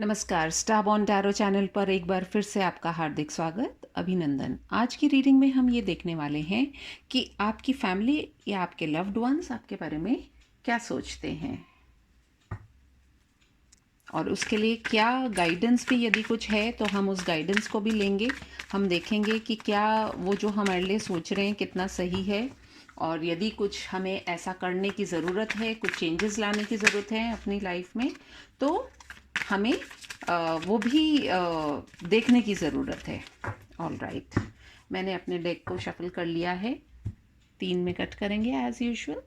नमस्कार, star born tarot channel पर एक बार फिर से आपका हार्दिक स्वागत, अभिनंदन। आज की रीडिंग में हम ये देखने वाले हैं कि आपकी फैमिली या आपके लव्ड वंस आपके बारे में क्या सोचते हैं और उसके लिए क्या गाइडेंस भी यदि कुछ है तो हम उस गाइडेंस को भी लेंगे। हम देखेंगे कि क्या वो जो हमारे लिए सोच रहे हैं कितना सही है, और यदि कुछ हमें ऐसा करने की ज़रूरत है, कुछ चेंजेस लाने की ज़रूरत है अपनी लाइफ में, तो हमें वो भी देखने की ज़रूरत है। ऑल राइट, मैंने अपने डेक को शफल कर लिया है। 3 में कट करेंगे as usual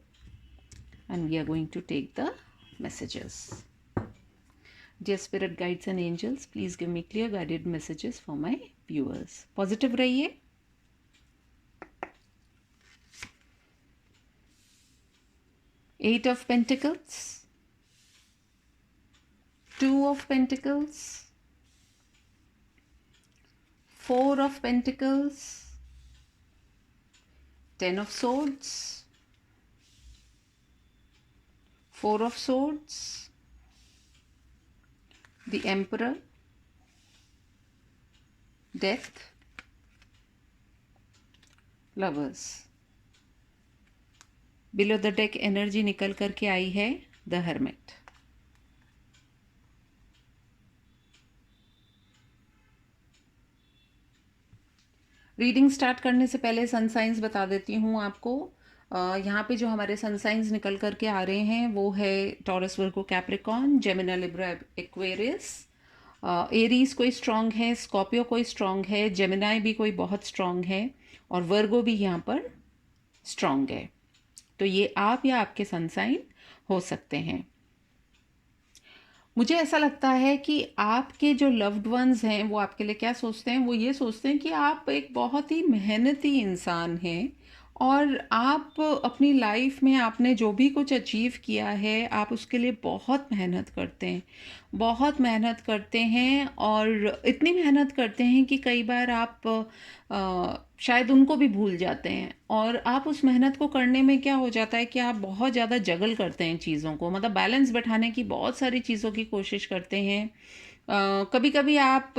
and we are going to take the messages. Dear spirit guides and angels, please give me clear guided messages for my viewers. Positive रहिए। Eight of Pentacles, Two of Pentacles, Four of Pentacles, Ten of Swords, Four of Swords, the Emperor, Death, Lovers. Below the deck energy निकल करके आई है the hermit. Reading start करने से पहले सन science बता देती हूँ आपको। यहाँ पे जो हमारे सन साइंस निकल करके आ रहे हैं वो है Taurus, Virgo, Capricorn, Gemini, Libra, Aquarius. Aries कोई स्ट्रांग है, स्कॉर्पियो कोई स्ट्रांग है, जेमिनी भी कोई बहुत स्ट्रांग है और वर्गो भी यहाँ पर स्ट्रांग है। तो ये आप या आपके सन साइन हो सकते हैं। मुझे ऐसा लगता है कि आपके जो लव्ड वंस हैं वो आपके लिए क्या सोचते हैं। वो ये सोचते हैं कि आप एक बहुत ही मेहनती इंसान हैं और आप अपनी लाइफ में आपने जो भी कुछ अचीव किया है आप उसके लिए बहुत मेहनत करते हैं, बहुत मेहनत करते हैं और इतनी मेहनत करते हैं कि कई बार आप शायद उनको भी भूल जाते हैं। और आप उस मेहनत को करने में क्या हो जाता है कि आप बहुत ज़्यादा जगल करते हैं चीज़ों को, मतलब बैलेंस बैठाने की बहुत सारी चीज़ों की कोशिश करते हैं। कभी कभी आप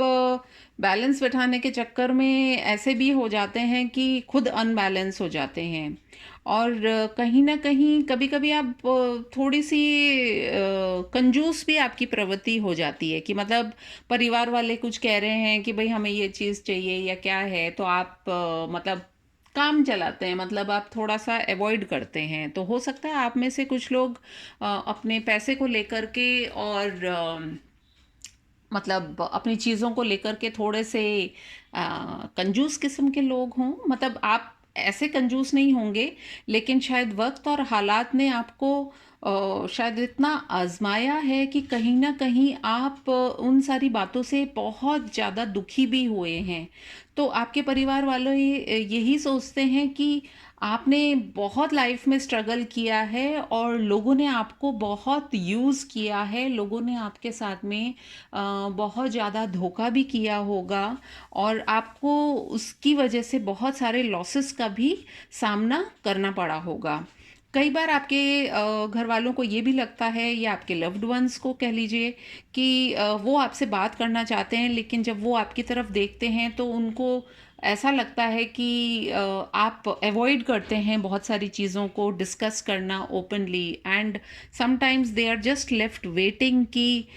बैलेंस बैठाने के चक्कर में ऐसे भी हो जाते हैं कि खुद अनबैलेंस हो जाते हैं। और कहीं ना कहीं कभी कभी आप थोड़ी सी कंजूस भी आपकी प्रवृत्ति हो जाती है कि मतलब परिवार वाले कुछ कह रहे हैं कि भाई हमें ये चीज़ चाहिए या क्या है, तो आप मतलब काम चलाते हैं, मतलब आप थोड़ा सा अवॉइड करते हैं। तो हो सकता है आप में से कुछ लोग अपने पैसे को लेकर के और मतलब अपनी चीज़ों को लेकर के थोड़े से कंजूस किस्म के लोग हों। मतलब आप ऐसे कंजूस नहीं होंगे, लेकिन शायद वक्त और हालात ने आपको शायद इतना आजमाया है कि कहीं ना कहीं आप उन सारी बातों से बहुत ज़्यादा दुखी भी हुए हैं। तो आपके परिवार वालों यही सोचते हैं कि आपने बहुत लाइफ में स्ट्रगल किया है और लोगों ने आपको बहुत यूज़ किया है, लोगों ने आपके साथ में बहुत ज़्यादा धोखा भी किया होगा और आपको उसकी वजह से बहुत सारे लॉसेस का भी सामना करना पड़ा होगा। कई बार आपके घर वालों को ये भी लगता है या आपके लव्ड वंस को कह लीजिए कि वो आपसे बात करना चाहते हैं, लेकिन जब वो आपकी तरफ देखते हैं तो उनको ऐसा लगता है कि आप अवॉइड करते हैं बहुत सारी चीज़ों को डिस्कस करना openly, and sometimes they are just left waiting कि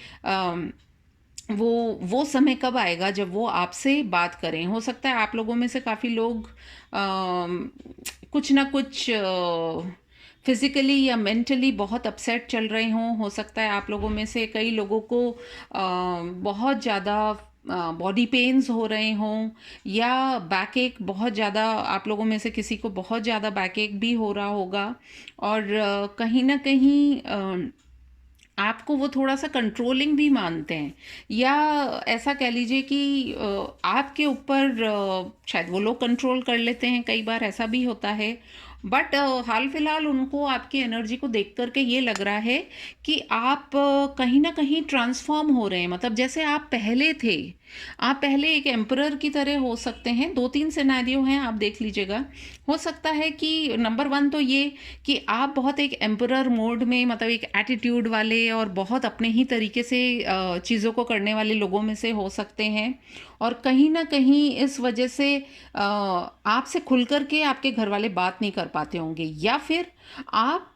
वो समय कब आएगा जब वो आपसे बात करें। हो सकता है आप लोगों में से काफ़ी लोग कुछ ना कुछ फिज़िकली या मेंटली बहुत अपसेट चल रहे हों। हो सकता है आप लोगों में से कई लोगों को बहुत ज़्यादा बॉडी पेन्स हो रहे हों या बैक एक बहुत ज़्यादा, आप लोगों में से किसी को बहुत ज़्यादा बैक एक भी हो रहा होगा। और कहीं ना कहीं आपको वो थोड़ा सा कंट्रोलिंग भी मानते हैं, या ऐसा कह लीजिए कि आपके ऊपर शायद वो लोग कंट्रोल कर लेते हैं, कई बार ऐसा भी होता है। बट हाल फिलहाल उनको आपकी एनर्जी को देख करके ये लग रहा है कि आप कहीं ना कहीं ट्रांसफॉर्म हो रहे हैं। मतलब जैसे आप पहले थे, आप पहले एक एम्परर की तरह हो सकते हैं। दो तीन सिनेरियो हैं, आप देख लीजिएगा। हो सकता है कि नंबर वन तो ये कि आप बहुत एक एम्परर मोड में, मतलब एक एटीट्यूड वाले और बहुत अपने ही तरीके से चीज़ों को करने वाले लोगों में से हो सकते हैं। और कहीं ना कहीं इस वजह से आपसे खुल कर के आपके घर वाले बात नहीं कर पाते होंगे, या फिर आप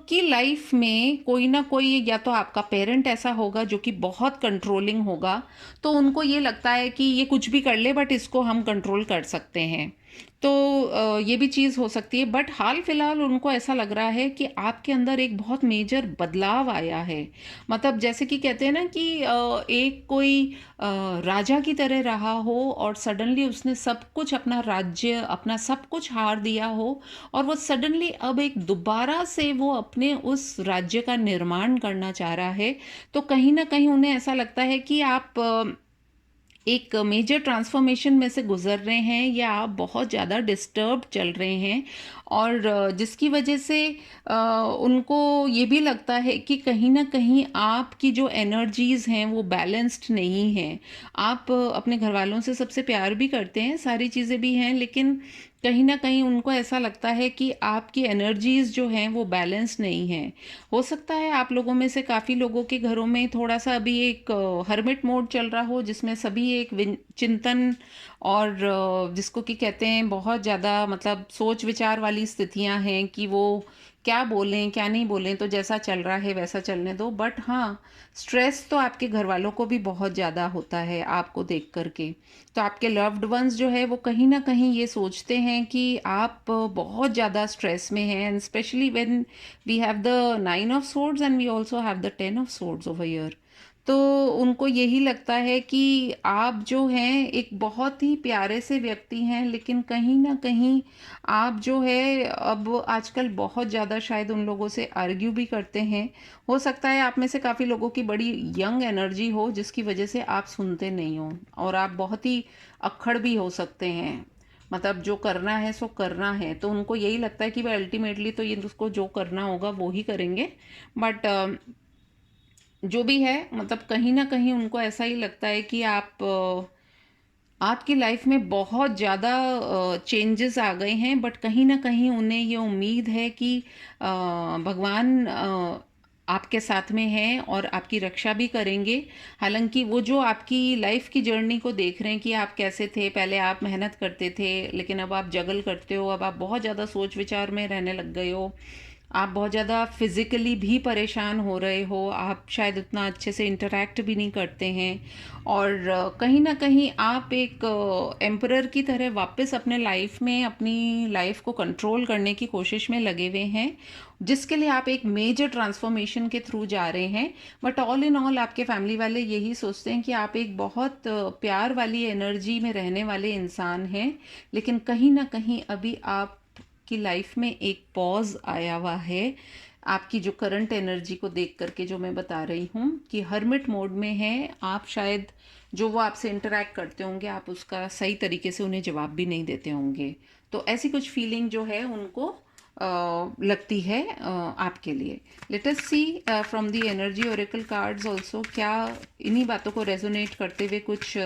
की लाइफ में कोई ना कोई, या तो आपका पेरेंट ऐसा होगा जो कि बहुत कंट्रोलिंग होगा, तो उनको ये लगता है कि ये कुछ भी कर ले बट इसको हम कंट्रोल कर सकते हैं। तो ये भी चीज़ हो सकती है। बट हाल फिलहाल उनको ऐसा लग रहा है कि आपके अंदर एक बहुत मेजर बदलाव आया है। मतलब जैसे कि कहते हैं ना कि एक कोई राजा की तरह रहा हो और सडनली उसने सब कुछ, अपना राज्य, अपना सब कुछ हार दिया हो, और वो सडनली अब एक दोबारा से वो अपने उस राज्य का निर्माण करना चाह रहा है। तो कहीं ना कहीं उन्हें ऐसा लगता है कि आप एक मेजर ट्रांसफॉर्मेशन में से गुजर रहे हैं, या आप बहुत ज़्यादा डिस्टर्ब चल रहे हैं। और जिसकी वजह से उनको ये भी लगता है कि कहीं ना कहीं आपकी जो एनर्जीज़ हैं वो बैलेंस्ड नहीं हैं। आप अपने घर वालों से सबसे प्यार भी करते हैं, सारी चीज़ें भी हैं, लेकिन कहीं ना कहीं उनको ऐसा लगता है कि आपकी एनर्जीज़ जो हैं वो बैलेंस नहीं हैं। हो सकता है आप लोगों में से काफ़ी लोगों के घरों में थोड़ा सा अभी एक हर्मिट मोड चल रहा हो, जिसमें सभी एक चिंतन और जिसको कि कहते हैं बहुत ज़्यादा, मतलब सोच विचार वाली स्थितियां हैं कि वो क्या बोलें क्या नहीं बोलें, तो जैसा चल रहा है वैसा चलने दो। बट हाँ, स्ट्रेस तो आपके घर वालों को भी बहुत ज़्यादा होता है आपको देख करके। तो आपके लव्ड वंस जो है वो कहीं ना कहीं ये सोचते हैं कि आप बहुत ज़्यादा स्ट्रेस में हैं, and specially when we have the nine of swords and we also have the ten of swords over here. तो उनको यही लगता है कि आप जो हैं एक बहुत ही प्यारे से व्यक्ति हैं, लेकिन कहीं ना कहीं आप जो है अब आजकल बहुत ज़्यादा शायद उन लोगों से आर्ग्यू भी करते हैं। हो सकता है आप में से काफ़ी लोगों की बड़ी यंग एनर्जी हो, जिसकी वजह से आप सुनते नहीं हो, और आप बहुत ही अक्खड़ भी हो सकते हैं। मतलब जो करना है सो करना है, तो उनको यही लगता है कि वह अल्टीमेटली तो ये उसको जो करना होगा वो ही करेंगे। बट जो भी है, मतलब कहीं ना कहीं उनको ऐसा ही लगता है कि आपकी लाइफ में बहुत ज़्यादा चेंजेस आ गए हैं। बट कहीं ना कहीं उन्हें ये उम्मीद है कि भगवान आपके साथ में हैं और आपकी रक्षा भी करेंगे। हालांकि वो जो आपकी लाइफ की जर्नी को देख रहे हैं कि आप कैसे थे, पहले आप मेहनत करते थे लेकिन अब आप जगल करते हो, अब आप बहुत ज़्यादा सोच विचार में रहने लग गए हो, आप बहुत ज़्यादा फिज़िकली भी परेशान हो रहे हो, आप शायद उतना अच्छे से इंटरेक्ट भी नहीं करते हैं, और कहीं ना कहीं आप एक एम्परर की तरह वापस अपने लाइफ में अपनी लाइफ को कंट्रोल करने की कोशिश में लगे हुए हैं, जिसके लिए आप एक मेजर ट्रांसफॉर्मेशन के थ्रू जा रहे हैं। बट ऑल इन ऑल आपके फैमिली वाले यही सोचते हैं कि आप एक बहुत प्यार वाली एनर्जी में रहने वाले इंसान हैं, लेकिन कहीं ना कहीं अभी आप की लाइफ में एक पॉज आया हुआ है। आपकी जो करंट एनर्जी को देख करके जो मैं बता रही हूँ कि हर्मिट मोड में है आप, शायद जो वो आपसे इंटरेक्ट करते होंगे आप उसका सही तरीके से उन्हें जवाब भी नहीं देते होंगे। तो ऐसी कुछ फीलिंग जो है उनको लगती है आपके लिए। Let us see from the energy oracle cards also, क्या इन्हीं बातों को रेजोनेट करते हुए कुछ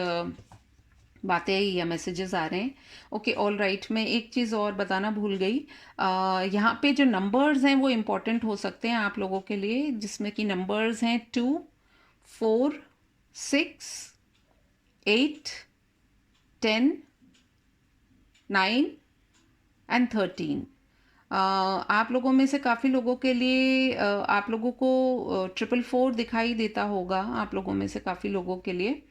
बातें या मैसेजेस आ रहे हैं। Okay, all right. मैं एक चीज़ और बताना भूल गई। यहाँ पे जो नंबर्स हैं वो इम्पॉर्टेंट हो सकते हैं आप लोगों के लिए, जिसमें कि नंबर्स हैं 2, 4, 6, 8, 10, 9 एंड 13। आप लोगों में से काफ़ी लोगों के लिए आप लोगों को 444 दिखाई देता होगा, आप लोगों में से काफ़ी लोगों के लिए।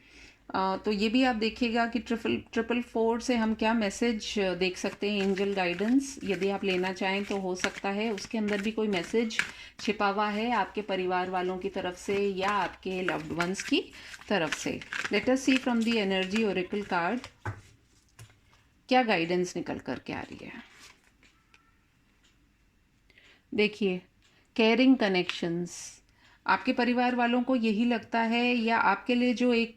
तो ये भी आप देखिएगा कि 444 से हम क्या मैसेज देख सकते हैं। एंजल गाइडेंस यदि आप लेना चाहें तो हो सकता है उसके अंदर भी कोई मैसेज छिपा हुआ है आपके परिवार वालों की तरफ से या आपके लव्ड वंस की तरफ से। Let us see from the energy oracle card क्या गाइडेंस निकल कर के आ रही है। देखिए, केयरिंग कनेक्शंस, आपके परिवार वालों को यही लगता है, या आपके लिए जो एक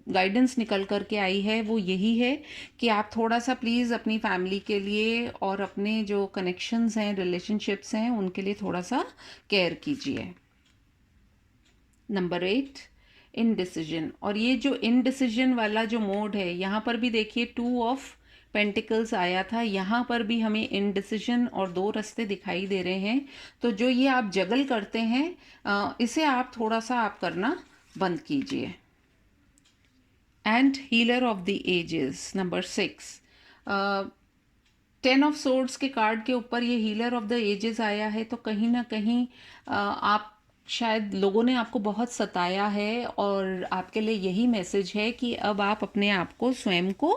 गाइडेंस निकल कर के आई है वो यही है कि आप थोड़ा सा प्लीज़ अपनी फैमिली के लिए और अपने जो कनेक्शंस हैं, रिलेशनशिप्स हैं, उनके लिए थोड़ा सा केयर कीजिए। Number 8, indecision. और ये जो इनडिसीजन वाला जो मोड है, यहाँ पर भी देखिए 2 ऑफ पेंटिकल्स आया था, यहाँ पर भी हमें इनडिसीजन और 2 रास्ते दिखाई दे रहे हैं। तो जो ये आप जगल करते हैं, इसे आप थोड़ा सा आप करना बंद कीजिए। And healer of the ages, number 6। 10 of swords के कार्ड के ऊपर ये हीलर ऑफ द एजेस आया है, तो कहीं ना कहीं आप शायद लोगों ने आपको बहुत सताया है, और आपके लिए यही मैसेज है कि अब आप अपने आप को, स्वयं को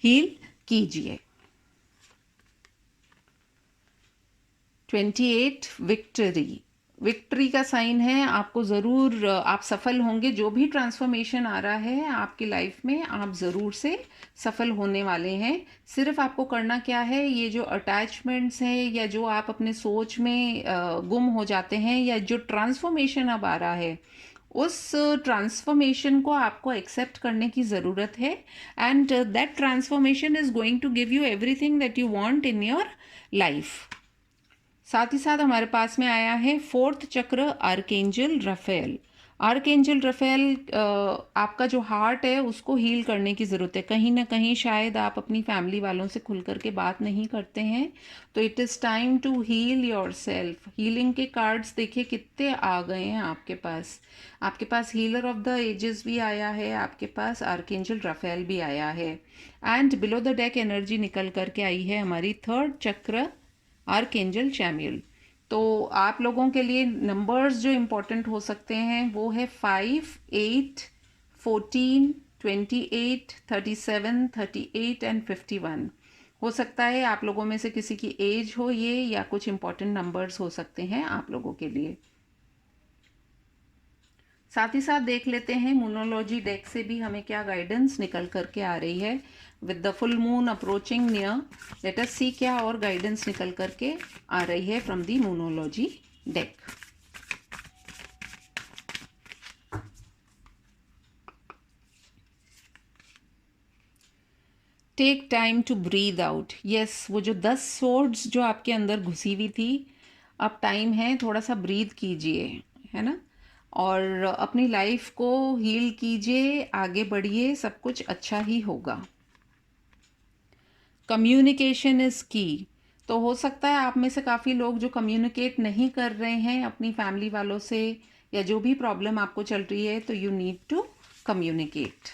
हील कीजिए। 28, विक्ट्री। विक्ट्री का साइन है, आपको ज़रूर आप सफल होंगे। जो भी ट्रांसफॉर्मेशन आ रहा है आपकी लाइफ में, आप ज़रूर से सफल होने वाले हैं। सिर्फ आपको करना क्या है, ये जो अटैचमेंट्स हैं या जो आप अपने सोच में गुम हो जाते हैं, या जो ट्रांसफॉर्मेशन अब आ रहा है, उस ट्रांसफॉर्मेशन को आपको एक्सेप्ट करने की ज़रूरत है। And that transformation is going to give you everything that you want in your life. साथ ही साथ हमारे पास में आया है 4th चक्र, आर्कएंजल रफेल। आर्कएंजल रफेल, आपका जो हार्ट है उसको हील करने की ज़रूरत है। कहीं ना कहीं शायद आप अपनी फैमिली वालों से खुल करके बात नहीं करते हैं, तो it is time to heal yourself. Healing के कार्ड्स देखिए कितने आ गए हैं आपके पास। आपके पास हीलर ऑफ द एजेस भी आया है, आपके पास आर्कएंजल रफेल भी आया है, and below the deck energy निकल करके आई है हमारी 3rd चक्र, आर्कएंजल चैमुएल। तो आप लोगों के लिए नंबर्स जो इम्पोर्टेंट हो सकते हैं वो है 5, 8, 14, 28, 37, 38 एंड 51। हो सकता है आप लोगों में से किसी की एज हो ये, या कुछ इम्पोर्टेंट नंबर्स हो सकते हैं आप लोगों के लिए। साथ ही साथ देख लेते हैं मूनोलॉजी डेक से भी हमें क्या गाइडेंस निकल करके आ रही है। With the full moon approaching near, let us see क्या और गाइडेंस निकल करके आ रही है from the moonology deck. Take time to breathe out. Yes, वो जो 10 सोर्ड्स जो आपके अंदर घुसी हुई थी, अब टाइम है थोड़ा सा ब्रीद कीजिए, है ना, और अपनी लाइफ को हील कीजिए, आगे बढ़िए, सब कुछ अच्छा ही होगा। कम्युनिकेशन इज़ की। तो हो सकता है आप में से काफ़ी लोग जो कम्युनिकेट नहीं कर रहे हैं अपनी फैमिली वालों से, या जो भी प्रॉब्लम आपको चल रही है, तो you need to communicate.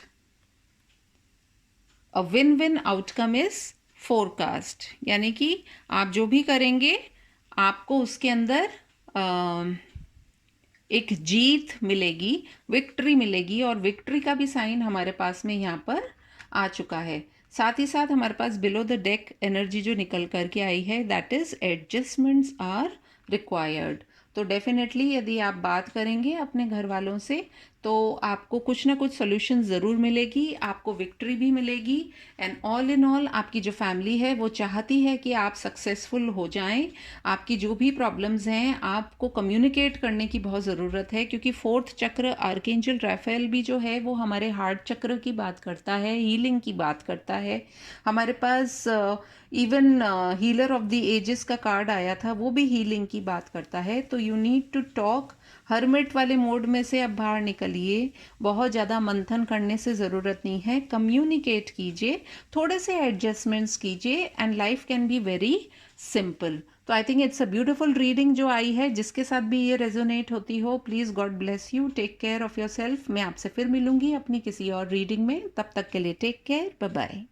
A win win outcome is forecast, यानी कि आप जो भी करेंगे आपको उसके अंदर एक जीत मिलेगी, विक्ट्री मिलेगी, और विक्ट्री का भी साइन हमारे पास में यहाँ पर आ चुका है। साथ ही साथ हमारे पास बिलो द डेक एनर्जी जो निकल करके आई है, that is adjustments are required. तो डेफिनेटली यदि आप बात करेंगे अपने घर वालों से, तो आपको कुछ ना कुछ सोल्यूशन ज़रूर मिलेगी, आपको विक्ट्री भी मिलेगी। एंड ऑल इन ऑल आपकी जो फैमिली है वो चाहती है कि आप सक्सेसफुल हो जाएं। आपकी जो भी प्रॉब्लम्स हैं, आपको कम्युनिकेट करने की बहुत ज़रूरत है, क्योंकि 4th चक्र आर्कएंजल राफेल भी जो है वो हमारे हार्ट चक्र की बात करता है, हीलिंग की बात करता है। हमारे पास even healer of the ages का कार्ड आया था, वो भी हीलिंग की बात करता है। तो you need to talk. Hermit वाले मोड में से अब बाहर निकलिए, बहुत ज़्यादा मंथन करने से ज़रूरत नहीं है, कम्युनिकेट कीजिए, थोड़े से एडजस्टमेंट्स कीजिए, and life can be very simple. तो I think it's a beautiful reading जो आई है, जिसके साथ भी ये रेजोनेट होती हो, please God bless you, take care of yourself. मैं आपसे फिर मिलूंगी अपनी किसी और रीडिंग में, तब तक के लिए टेक केयर, बाय बाय।